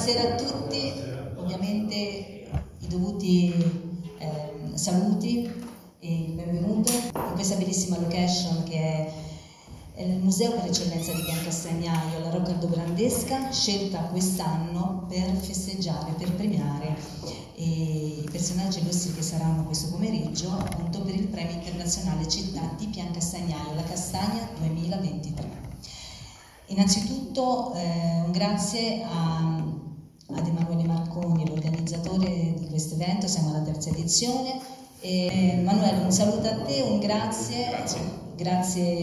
Buonasera a tutti, ovviamente i dovuti saluti e il benvenuto in questa bellissima location che è il museo per eccellenza di Biancastagnaio, la Rocca Aldobrandesca, scelta quest'anno per festeggiare, per premiare i personaggi illustri che saranno questo pomeriggio, appunto per il premio internazionale Città di Biancastagnaio, la Castagna 2023. Innanzitutto un grazie ad Emanuele Marconi, l'organizzatore di questo evento, siamo alla terza edizione. Emanuele, un saluto a te, un grazie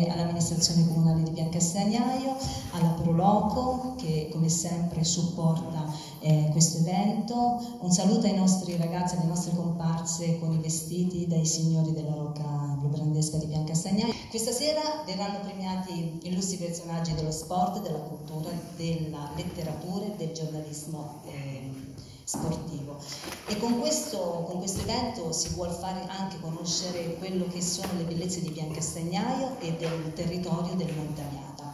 all'amministrazione comunale di Biancastagnaio, alla Proloco che come sempre supporta questo evento, un saluto ai nostri ragazzi, alle nostre comparse con i vestiti dai signori della Rocca Aldobrandesca di Biancastagnaio. Questa sera verranno premiati illustri personaggi dello sport, della cultura, della letteratura e del giornalismo sportivo. E con questo evento si vuol fare anche conoscere quello che sono le bellezze di Biancastagnaio e del territorio del Montagnata.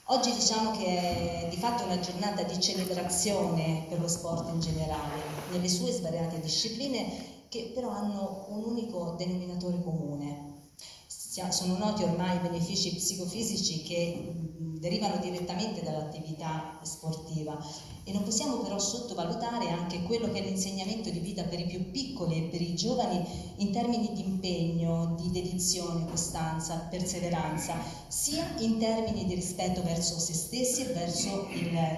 Oggi diciamo che è di fatto una giornata di celebrazione per lo sport in generale, nelle sue svariate discipline che però hanno un unico denominatore comune. Sono noti ormai i benefici psicofisici che derivano direttamente dall'attività sportiva e non possiamo però sottovalutare anche quello che è l'insegnamento di vita per i più piccoli e per i giovani in termini di impegno, di dedizione, costanza, perseveranza, sia in termini di rispetto verso se stessi e verso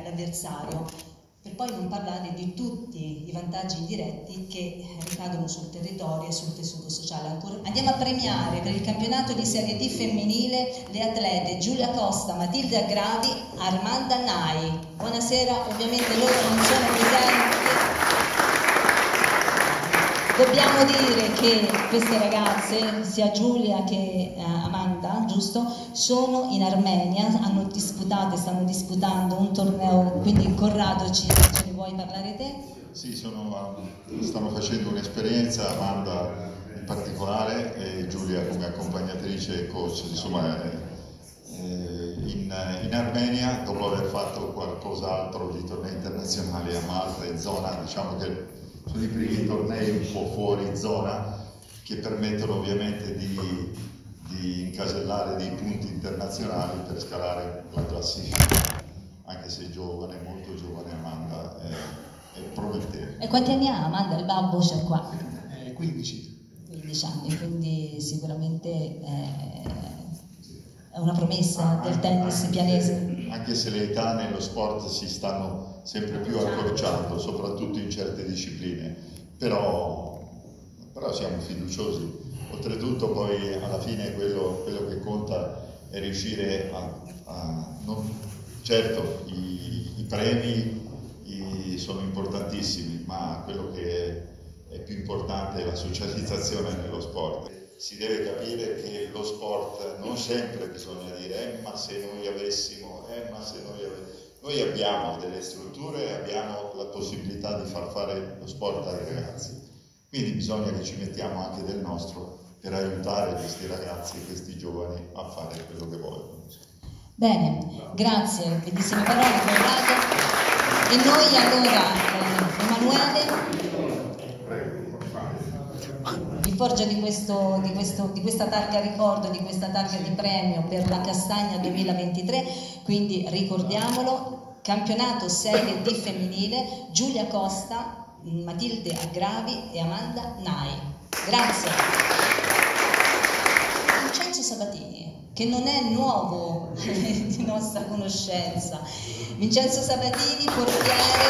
l'avversario. Per poi non parlare di tutti i vantaggi indiretti che ricadono sul territorio e sul tessuto sociale. Andiamo a premiare per il campionato di Serie D femminile le atlete Giulia Costa, Matilde Aggravi, Armanda Nai. Buonasera, ovviamente loro non sono presenti. Dobbiamo dire che queste ragazze, sia Giulia che Amanda, giusto, sono in Armenia, stanno disputando un torneo, quindi Corrado ce ne vuoi parlare te? Sì, stanno facendo un'esperienza, Amanda in particolare e Giulia come accompagnatrice e coach, insomma in Armenia, dopo aver fatto qualcos'altro di tornei internazionali a Malta in zona, diciamo che sono i primi tornei un po' fuori zona che permettono ovviamente di incasellare dei punti internazionali per scalare la classifica, anche se giovane, molto giovane Amanda, è promettente. E quanti anni ha Amanda? Il babbo c'è qua? 15. 15 anni, quindi sicuramente è una promessa del tennis pianese. Anche se le età nello sport si stanno sempre più accorciando, soprattutto in certe discipline, però siamo fiduciosi. Oltretutto poi alla fine quello che conta è riuscire certo i premi sono importantissimi, ma quello che è più importante è la socializzazione nello sport. Si deve capire che lo sport non sempre bisogna dire ma se noi avessimo, ma se noi avessimo. Noi abbiamo delle strutture, abbiamo la possibilità di far fare lo sport ai ragazzi, quindi bisogna che ci mettiamo anche del nostro per aiutare questi ragazzi, questi giovani a fare quello che vogliono. Bene, grazie, bellissime parole Corrado. E noi allora, Emanuele, vi forgia di questa targa ricordo, di questa targa di premio per la Castagna 2023, quindi ricordiamolo, campionato Serie D femminile, Giulia Costa, Matilde Aggravi e Amanda Nai. Grazie. Vincenzo Sabatini, che non è nuovo di nostra conoscenza. Vincenzo Sabatini, portiere,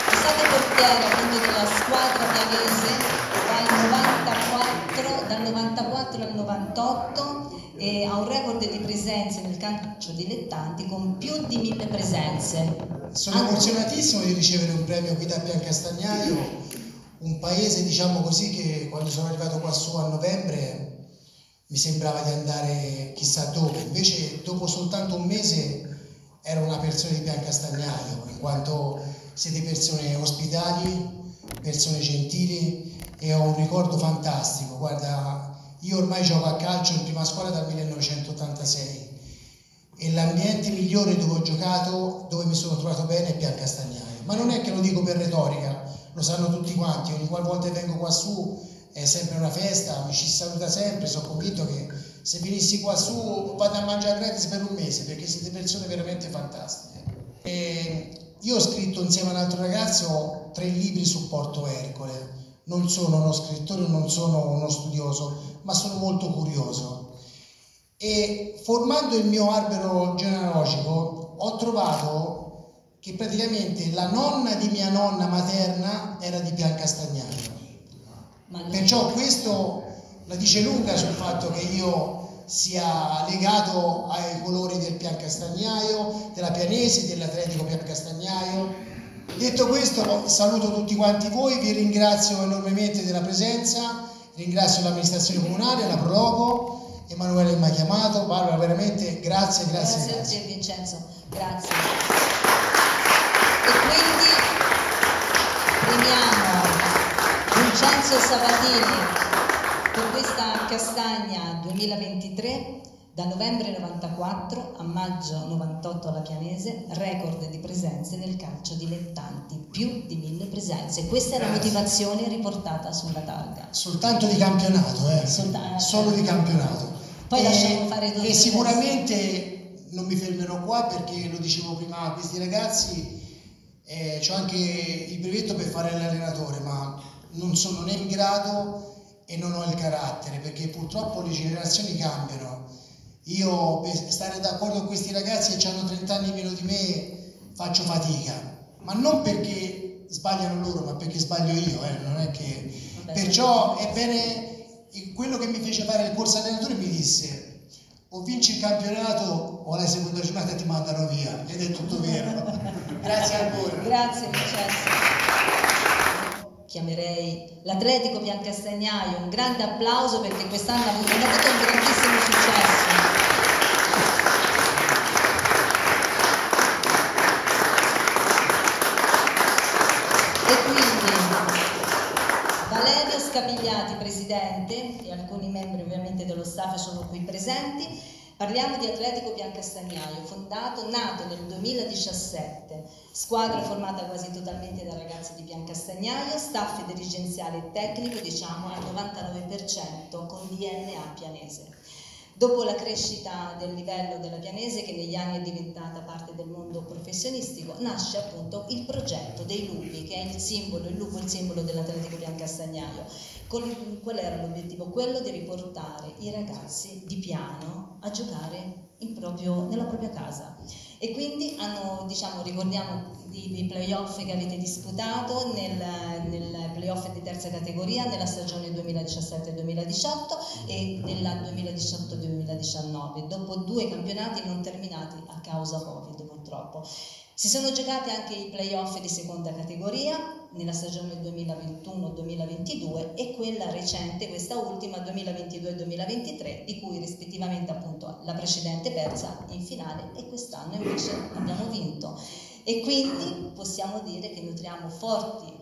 è stato portiere appunto della squadra pianese dal 94 al 98 e ha un record di presenze nel calcio dilettanti con più di 1000 presenze. Sono emozionatissimo di ricevere un premio qui da Biancastagnaio, un paese diciamo così che quando sono arrivato qua su a novembre mi sembrava di andare chissà dove, invece dopo soltanto un mese ero una persona di Biancastagnaio, in quanto siete persone ospitali, persone gentili e ho un ricordo fantastico. Guarda, io ormai gioco a calcio in prima squadra dal 1986 e l'ambiente migliore dove ho giocato, dove mi sono trovato bene, è Piancastagnaio. Ma non è che lo dico per retorica, lo sanno tutti quanti, ogni qualvolta vengo qua su è sempre una festa, mi ci saluta sempre, sono convinto che se venissi qua su vado a mangiare gratis per un mese, perché siete persone veramente fantastiche. Io ho scritto insieme a un altro ragazzo 3 libri su Porto Ercole. Non sono uno scrittore, non sono uno studioso, ma sono molto curioso. E formando il mio albero genealogico ho trovato che praticamente la nonna di mia nonna materna era di Piancastagnaio. Perciò questo la dice lunga sul fatto che io sia legato ai colori del Piancastagnaio, della Pianesi, dell'Atletico Piancastagnaio. Detto questo, saluto tutti quanti voi, vi ringrazio enormemente della presenza, ringrazio l'amministrazione comunale, la Prologo, Emanuele mi ha chiamato, Barbara, veramente grazie. Grazie a te Vincenzo, grazie. E quindi premiamo Vincenzo Sabatini per questa Castagna 2023. Da novembre 94 a maggio 98 alla Pianese, record di presenze nel calcio dilettanti, più di 1000 presenze. Questa è la motivazione riportata sulla targa. Soltanto di campionato, solo di campionato. Poi lasciamo fare tutto. E sicuramente non mi fermerò qua perché lo dicevo prima a questi ragazzi, c'ho anche il brevetto per fare l'allenatore, ma non sono né in grado e non ho il carattere, perché purtroppo le generazioni cambiano. Io per stare d'accordo con questi ragazzi che hanno 30 anni meno di me faccio fatica, ma non perché sbagliano loro, ma perché sbaglio io, non è che... Perciò è bene, quello che mi fece fare il corso allenatore mi disse: o vinci il campionato o alla seconda giornata ti mandano via, ed è tutto vero. Grazie ancora. Grazie Vincenzo. Chiamerei l'Atletico Piancastagnaio, un grande applauso perché quest'anno ha avuto un grandissimo successo. E quindi Valerio Scapigliati, presidente, e alcuni membri ovviamente dello staff sono qui presenti. Parliamo di Atletico Piancastagnaio, nato nel 2017, squadra formata quasi totalmente da ragazzi di Piancastagnaio, staff dirigenziale e tecnico diciamo al 99% con DNA pianese. Dopo la crescita del livello della Pianese, che negli anni è diventata parte del mondo professionistico, nasce appunto il progetto dei lupi, che è il lupo, il simbolo dell'Atletico Piancastagnaio. Qual era l'obiettivo? Quello di riportare i ragazzi di Piano a giocare nella propria casa. E quindi ricordiamo i playoff che avete disputato nel playoff di terza categoria nella stagione 2017-2018 e nella 2018-2019, dopo 2 campionati non terminati a causa Covid purtroppo. Si sono giocati anche i playoff di seconda categoria nella stagione 2021-2022 e quella recente, questa ultima 2022-2023, di cui rispettivamente appunto la precedente persa in finale e quest'anno invece abbiamo vinto. E quindi possiamo dire che nutriamo forti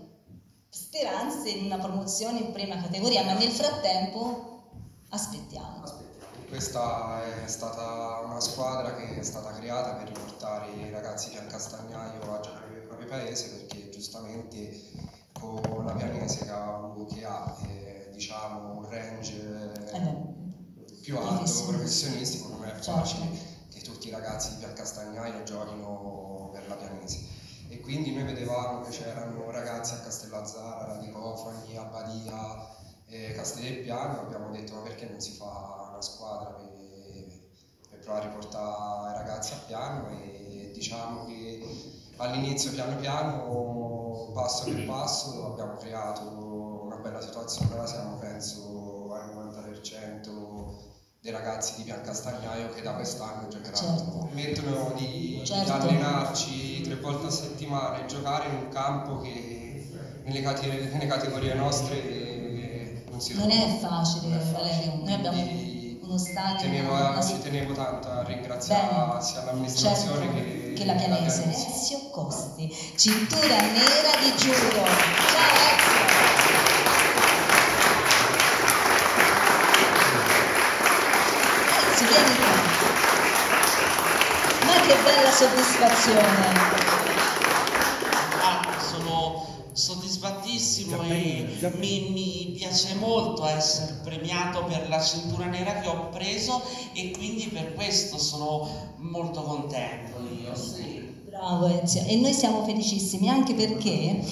speranze in una promozione in prima categoria, ma nel frattempo aspettiamo. Questa è stata una squadra che è stata creata per riportare i ragazzi Piancastagnaio a giocare nel proprio paese, perché giustamente con la Pianese che ha un range più alto professionistico non è facile che tutti i ragazzi di Piancastagnaio giochino per la Pianese. E quindi noi vedevamo che c'erano ragazzi a Castellazzara, Radicofani, Abbadia, Castelpiano, abbiamo detto: ma perché non si fa una squadra per provare a riportare i ragazzi a Piano? E diciamo che all'inizio piano piano, passo per passo, abbiamo creato una bella situazione. Ora siamo penso al 90% dei ragazzi di Piancastagnaio che da quest'anno giocheranno. Permettono di allenarci 3 volte a settimana e giocare in un campo che nelle categorie nostre non è facile, Valerio. Noi abbiamo uno stadio. Ci tenevo tanto a ringraziare sia l'amministrazione che la Pianese. Ezio Costi, cintura nera di judo. Ciao Ezio! Ezio, vieni qua. che bella soddisfazione! Sono soddisfattissimo e mi piace molto essere premiato per la cintura nera che ho preso e quindi per questo sono molto contento io, sì. Bravo Ezio, e noi siamo felicissimi anche perché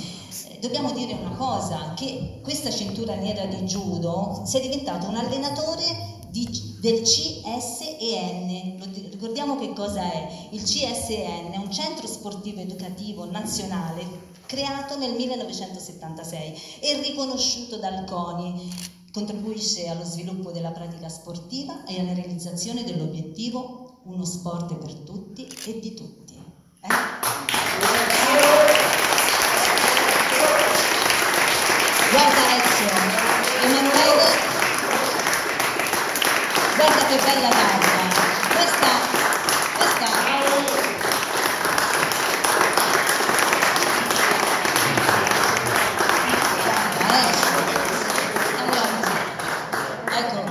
dobbiamo dire una cosa, che questa cintura nera di judo sei diventato un allenatore del CSEN. Ricordiamo che cosa è. Il CSEN è un centro sportivo educativo nazionale creato nel 1976 e riconosciuto dal CONI. Contribuisce allo sviluppo della pratica sportiva e alla realizzazione dell'obiettivo uno sport per tutti e di tutti. Guarda Ezio, Emanuele, guarda che bella targa, questa ecco,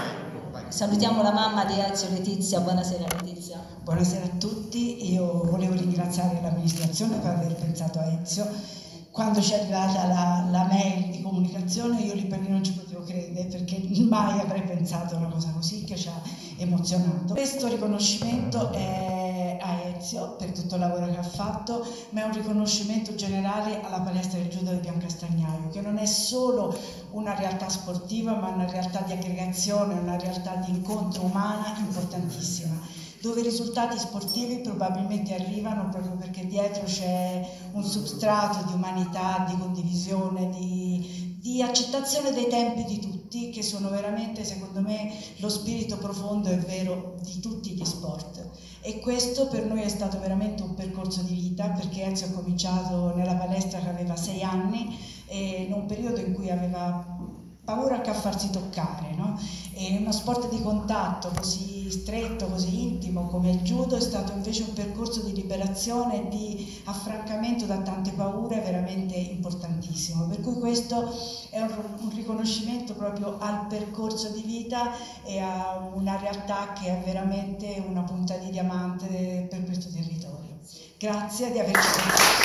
salutiamo la mamma di Ezio, Letizia. Buonasera Letizia. Buonasera a tutti, io volevo ringraziare l'amministrazione per aver pensato a Ezio. Quando ci è arrivata la mail di comunicazione io lì per lì non ci potevo credere, perché mai avrei pensato a una cosa così, che ci ha emozionato. Questo riconoscimento è a Ezio per tutto il lavoro che ha fatto, ma è un riconoscimento generale alla palestra del judo di Biancastagnaio, che non è solo una realtà sportiva, ma una realtà di aggregazione, una realtà di incontro umana importantissima, dove i risultati sportivi probabilmente arrivano proprio perché dietro c'è un substrato di umanità, di condivisione, di accettazione dei tempi di tutti, che sono veramente, secondo me, lo spirito profondo e vero di tutti gli sport. E questo per noi è stato veramente un percorso di vita, perché Ezio ha cominciato nella palestra che aveva 6 anni, e in un periodo in cui aveva paura anche a farsi toccare, no? E uno sport di contatto così stretto, così intimo come il judo è stato invece un percorso di liberazione e di affrancamento da tante paure veramente importantissimo, per cui questo è un riconoscimento proprio al percorso di vita e a una realtà che è veramente una punta di diamante per questo territorio. Grazie di averci pensato.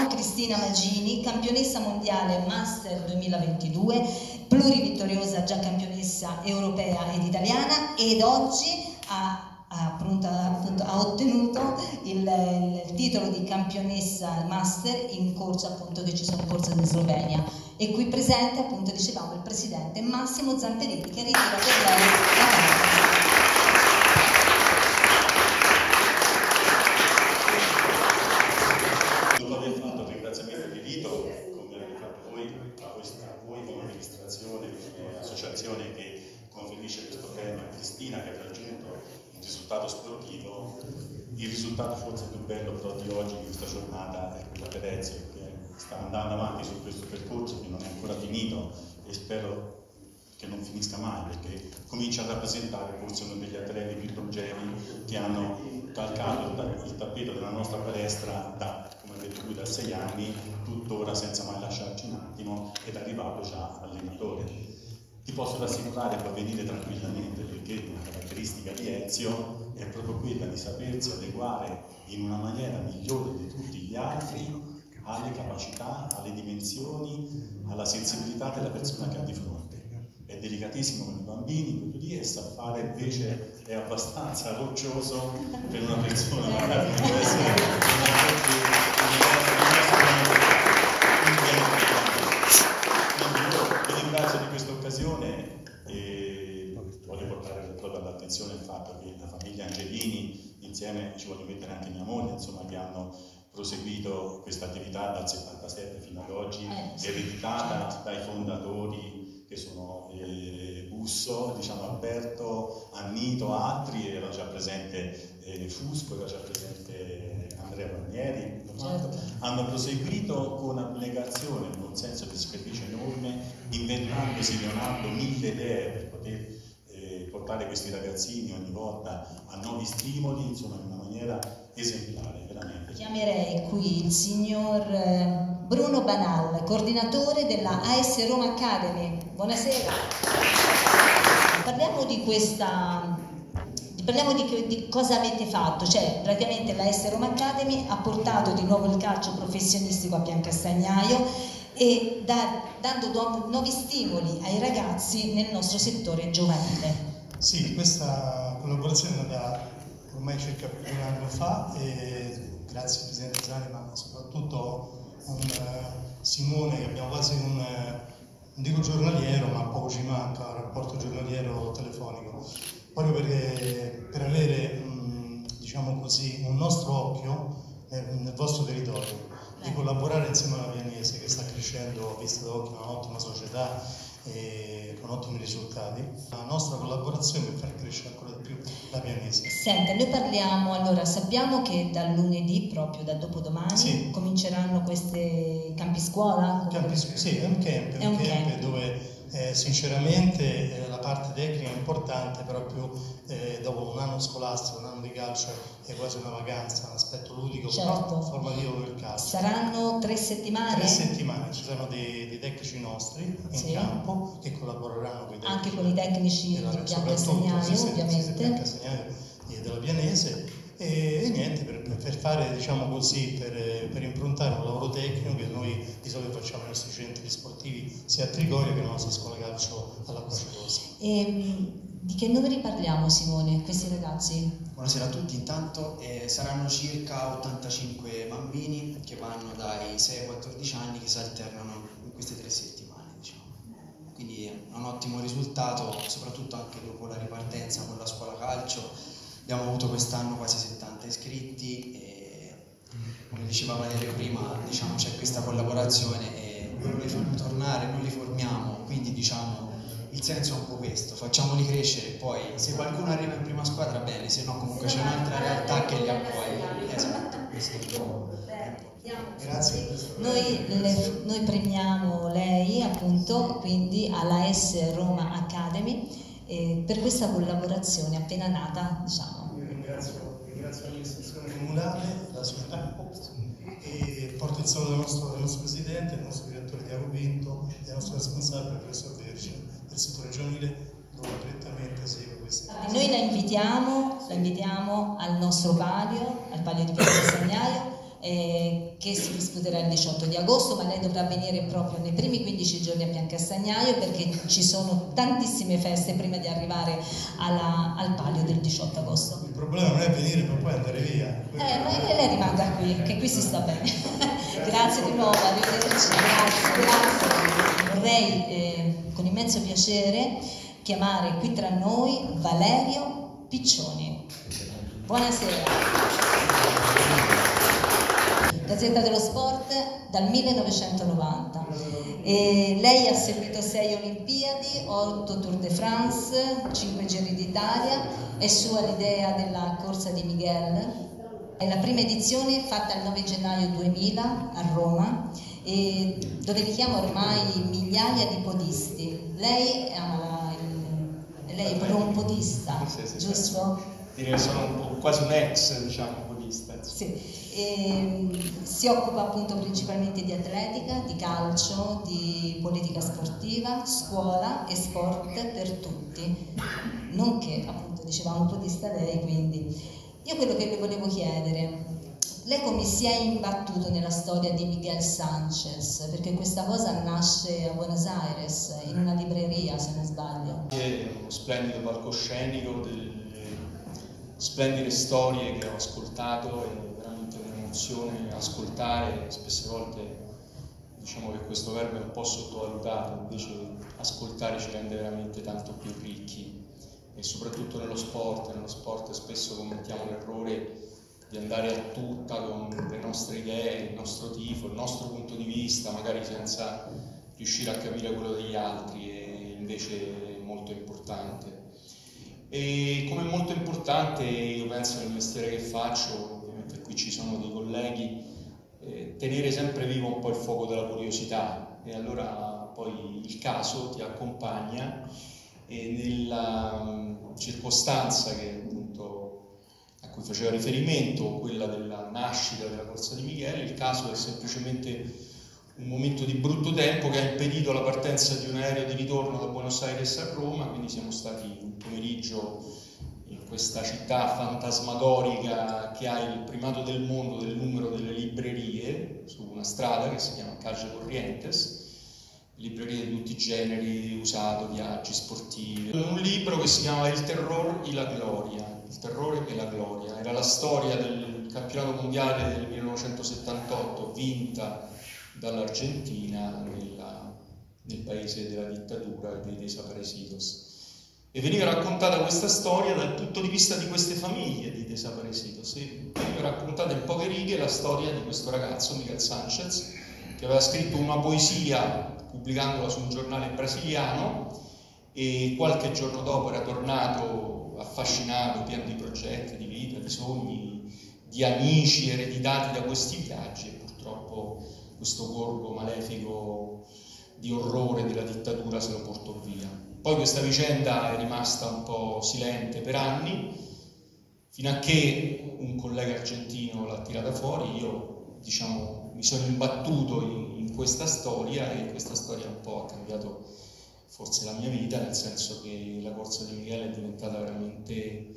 Cristina Magini, campionessa mondiale Master 2022, plurivittoriosa già campionessa europea ed italiana, ed oggi ha ottenuto il titolo di campionessa Master in corso, appunto, che ci sono in corso in Slovenia. E qui presente, appunto, dicevamo, il presidente Massimo Zamperini, che ritira per lei la parola. Associazione che conferisce questo premio a Cristina, che ha raggiunto un risultato sportivo. Il risultato forse più bello però di oggi, di questa giornata, è quello per Ezio, che sta andando avanti su questo percorso che non è ancora finito e spero che non finisca mai, perché comincia a rappresentare forse uno degli atleti più longevi che hanno calcato il tappeto della nostra palestra come ha detto lui, da 6 anni, tuttora senza mai lasciarci un attimo, ed è arrivato già allenatore. Ti posso rassicurare, può venire tranquillamente, perché una caratteristica di Ezio è proprio quella di sapersi adeguare in una maniera migliore di tutti gli altri alle capacità, alle dimensioni, alla sensibilità della persona che ha di fronte. È delicatissimo con i bambini, quello lì, e sa fare, invece è abbastanza roccioso per una persona magari che può essere vi ringrazio di questa occasione e voglio portare proprio all'attenzione il fatto che la famiglia Angelini, insieme ci voglio mettere anche mia moglie, insomma, che hanno proseguito questa attività dal 77 fino ad oggi, ereditata dai fondatori che sono Busso, diciamo Alberto, Annito, altri, era già presente Fusco, era già presente Andrea Palmieri, certo. Hanno proseguito con abnegazione, con un senso di sacrificio enorme, inventandosi Leonardo 1000 idee per poter portare questi ragazzini ogni volta a nuovi stimoli, insomma, in una maniera esemplare, veramente. Chiamerei qui il signor Bruno Banal, coordinatore della AS Roma Academy. Buonasera. Parliamo di parliamo di cosa avete fatto, cioè praticamente la AS Roma Academy ha portato di nuovo il calcio professionistico a Piancastagnaio e dando nuovi stimoli ai ragazzi nel nostro settore giovanile. Sì, questa collaborazione è nata ormai circa più di un anno fa e grazie al Presidente Zani, ma soprattutto a Simone, che abbiamo quasi non dico giornaliero, ma poco ci manca, un rapporto giornaliero telefonico, proprio per avere, diciamo così, un nostro occhio nel vostro territorio, di collaborare insieme alla Pianese, che sta crescendo a vista d'occhio, un'ottima società e con ottimi risultati. La nostra collaborazione per far crescere ancora di più la Pianese. Senta, noi parliamo, allora sappiamo che dal lunedì, proprio da dopodomani, sì, cominceranno questi campi scuola? Sì, è un camp dove sinceramente la parte tecnica è importante, però più dopo un anno scolastico, un anno di calcio è quasi una vacanza, un aspetto ludico, certo, formativo per il calcio. Saranno 3 settimane? 3 settimane, ci saranno dei tecnici nostri in campo che collaboreranno con i tecnici, anche con i tecnici di Piancastagnaio, ovviamente. Piancastagnaio e della Pianese. E niente, per fare, diciamo così, per improntare un lavoro tecnico che noi di solito facciamo nei nostri centri sportivi sia a Trigoria che nella nostra scuola calcio all'Acqua Cerosa. Di che numeri parliamo, Simone, questi ragazzi? Buonasera a tutti, intanto saranno circa 85 bambini che vanno dai 6 ai 14 anni che si alternano in queste 3 settimane, diciamo. Quindi è un ottimo risultato, soprattutto anche dopo la ripartenza con la scuola calcio. Abbiamo avuto quest'anno quasi 70 iscritti e, come diceva Valerio prima, diciamo, c'è questa collaborazione e non li fanno tornare, non li formiamo, quindi diciamo il senso è un po' questo, facciamoli crescere, poi se qualcuno arriva in prima squadra bene, se no comunque c'è un'altra realtà che li accoglie. Esatto, questo. Grazie. Noi premiamo lei appunto quindi alla AS Roma Academy per questa collaborazione appena nata, diciamo. Io ringrazio l'amministrazione comunale, la società e porto il saluto del nostro presidente, del nostro direttore Tiago Pinto e del nostro responsabile professor Verci del settore giovanile, dove direttamente segue queste cose. Noi la invitiamo al nostro palio, al palio di Piancastagnaio, che si disputerà il 18 di agosto, ma lei dovrà venire proprio nei primi 15 giorni a Piancastagnaio perché ci sono tantissime feste prima di arrivare al palio del 18 agosto. Il problema non è venire per poi andare via. Ma lei rimanga qui, che qui si sta bene. Grazie di nuovo, arrivederci, grazie. Vorrei con immenso piacere chiamare qui tra noi Valerio Piccioni. Buonasera. Gazzetta dello Sport dal 1990. Lei ha seguito 6 Olimpiadi, 8 Tour de France, 5 Giri d'Italia. È sua l'idea della corsa di Miguel. È la prima edizione fatta il 9 gennaio 2000 a Roma, dove richiama ormai migliaia di podisti. Lei è proprio un podista, sì, giusto? Direi che sono quasi un ex, diciamo, podista. Sì. Si occupa appunto principalmente di atletica, di calcio, di politica sportiva, scuola e sport per tutti, nonché appunto dicevamo podista lei, quindi io quello che le volevo chiedere, lei come si è imbattuto nella storia di Miguel Sanchez, perché questa cosa nasce a Buenos Aires in una libreria, se non sbaglio. È uno splendido palcoscenico, delle splendide storie che ho ascoltato, è veramente un'emozione ascoltare. Spesse volte diciamo che questo verbo è un po' sottovalutato, invece ascoltare ci rende veramente tanto più ricchi, e soprattutto nello sport spesso commettiamo l'errore di andare a tutta con le nostre idee, il nostro tifo, il nostro punto di vista, magari senza riuscire a capire quello degli altri, e invece è molto importante. E come è molto importante, io penso nel mestiere che faccio, ovviamente qui ci sono dei colleghi, tenere sempre vivo un po' il fuoco della curiosità, e allora poi il caso ti accompagna, e nella circostanza che appunto a cui faceva riferimento, quella della nascita della corsa di Michele, il caso è semplicemente un momento di brutto tempo che ha impedito la partenza di un aereo di ritorno da Buenos Aires a Roma, quindi siamo stati un pomeriggio in questa città fantasmagorica che ha il primato del mondo del numero delle librerie su una strada che si chiama Calle Corrientes, librerie di tutti i generi, usato, viaggi, sportivi. Un libro che si chiama Il terror y la gloria, il terrore e la gloria, era la storia del campionato mondiale del 1978 vinta dall'Argentina nel paese della dittatura e dei desaparecidos. E veniva raccontata questa storia dal punto di vista di queste famiglie di desaparecidos, e veniva raccontata in poche righe la storia di questo ragazzo, Miguel Sánchez, che aveva scritto una poesia pubblicandola su un giornale brasiliano, e qualche giorno dopo era tornato affascinato, pieno di progetti, di vita, di sogni, di amici ereditati da questi viaggi, e purtroppo questo gorgo malefico di orrore della dittatura se lo portò via. Poi questa vicenda è rimasta un po' silente per anni, fino a che un collega argentino l'ha tirata fuori. Io, diciamo, mi sono imbattuto in questa storia, e questa storia un po' ha cambiato forse la mia vita, nel senso che la corsa di Miguel è diventata veramente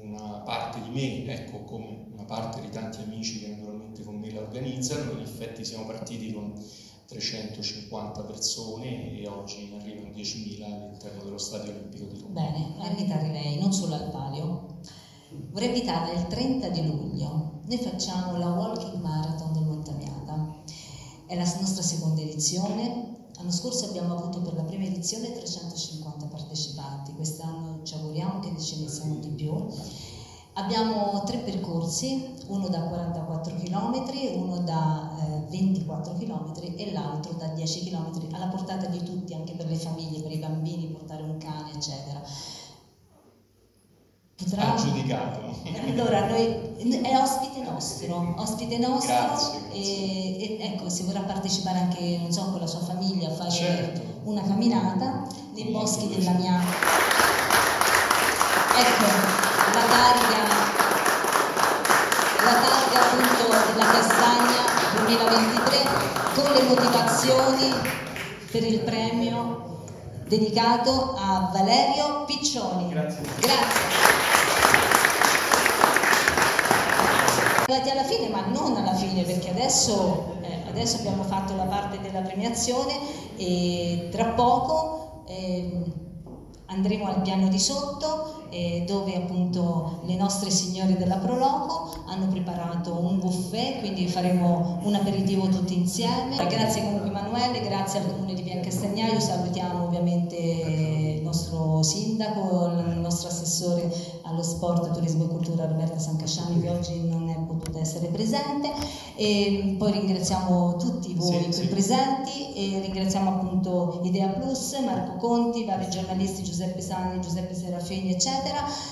una parte di me, ecco, come una parte di tanti amici che naturalmente con me la organizzano. In effetti siamo partiti con 350 persone e oggi ne arrivano 10.000 all'interno dello Stadio Olimpico di Roma. Bene, vorrei invitare lei non solo al palio, vorrei invitarla il 30 di luglio. Noi facciamo la Walking Marathon del Montamiata, è la nostra seconda edizione. L'anno scorso abbiamo avuto per la prima edizione 350 partecipanti, quest'anno ci auguriamo che ce ne siano di più. Abbiamo 3 percorsi, uno da 44 km, uno da 24 km e l'altro da 10 km, alla portata di tutti, anche per le famiglie, per i bambini, portare un cane, eccetera. Ha giudicato. Allora, è ospite nostro, Grazie. E ecco, se vorrà partecipare anche, non so, con la sua famiglia a fare certo, una camminata nei boschi della mia... Ecco, la targa appunto della Castagna 2023 con le motivazioni per il premio dedicato a Valerio Piccioni. Grazie. Arrivati alla fine, ma non alla fine, perché adesso abbiamo fatto la parte della premiazione e tra poco andremo al piano di sotto, dove appunto le nostre signore della Proloco hanno preparato un buffet, quindi faremo un aperitivo tutti insieme. Grazie comunque Emanuele, grazie al Comune di Piancastagnaio, salutiamo ovviamente il nostro sindaco, il nostro assessore allo sport, turismo e cultura Roberta Sancasciani, che oggi non è potuta essere presente, e poi ringraziamo tutti voi presenti, e ringraziamo appunto Idea Plus, Marco Conti, vari giornalisti, Giuseppe Sani, Giuseppe Serafini, eccetera,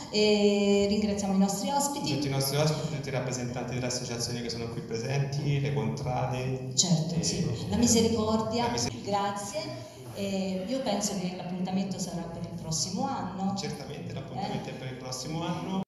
e ringraziamo i nostri ospiti. Tutti i nostri ospiti, tutti i rappresentanti delle associazioni che sono qui presenti, le contrade. Certo, sì. La Misericordia, grazie. Io penso che l'appuntamento sarà per il prossimo anno. Certamente, l'appuntamento è per il prossimo anno.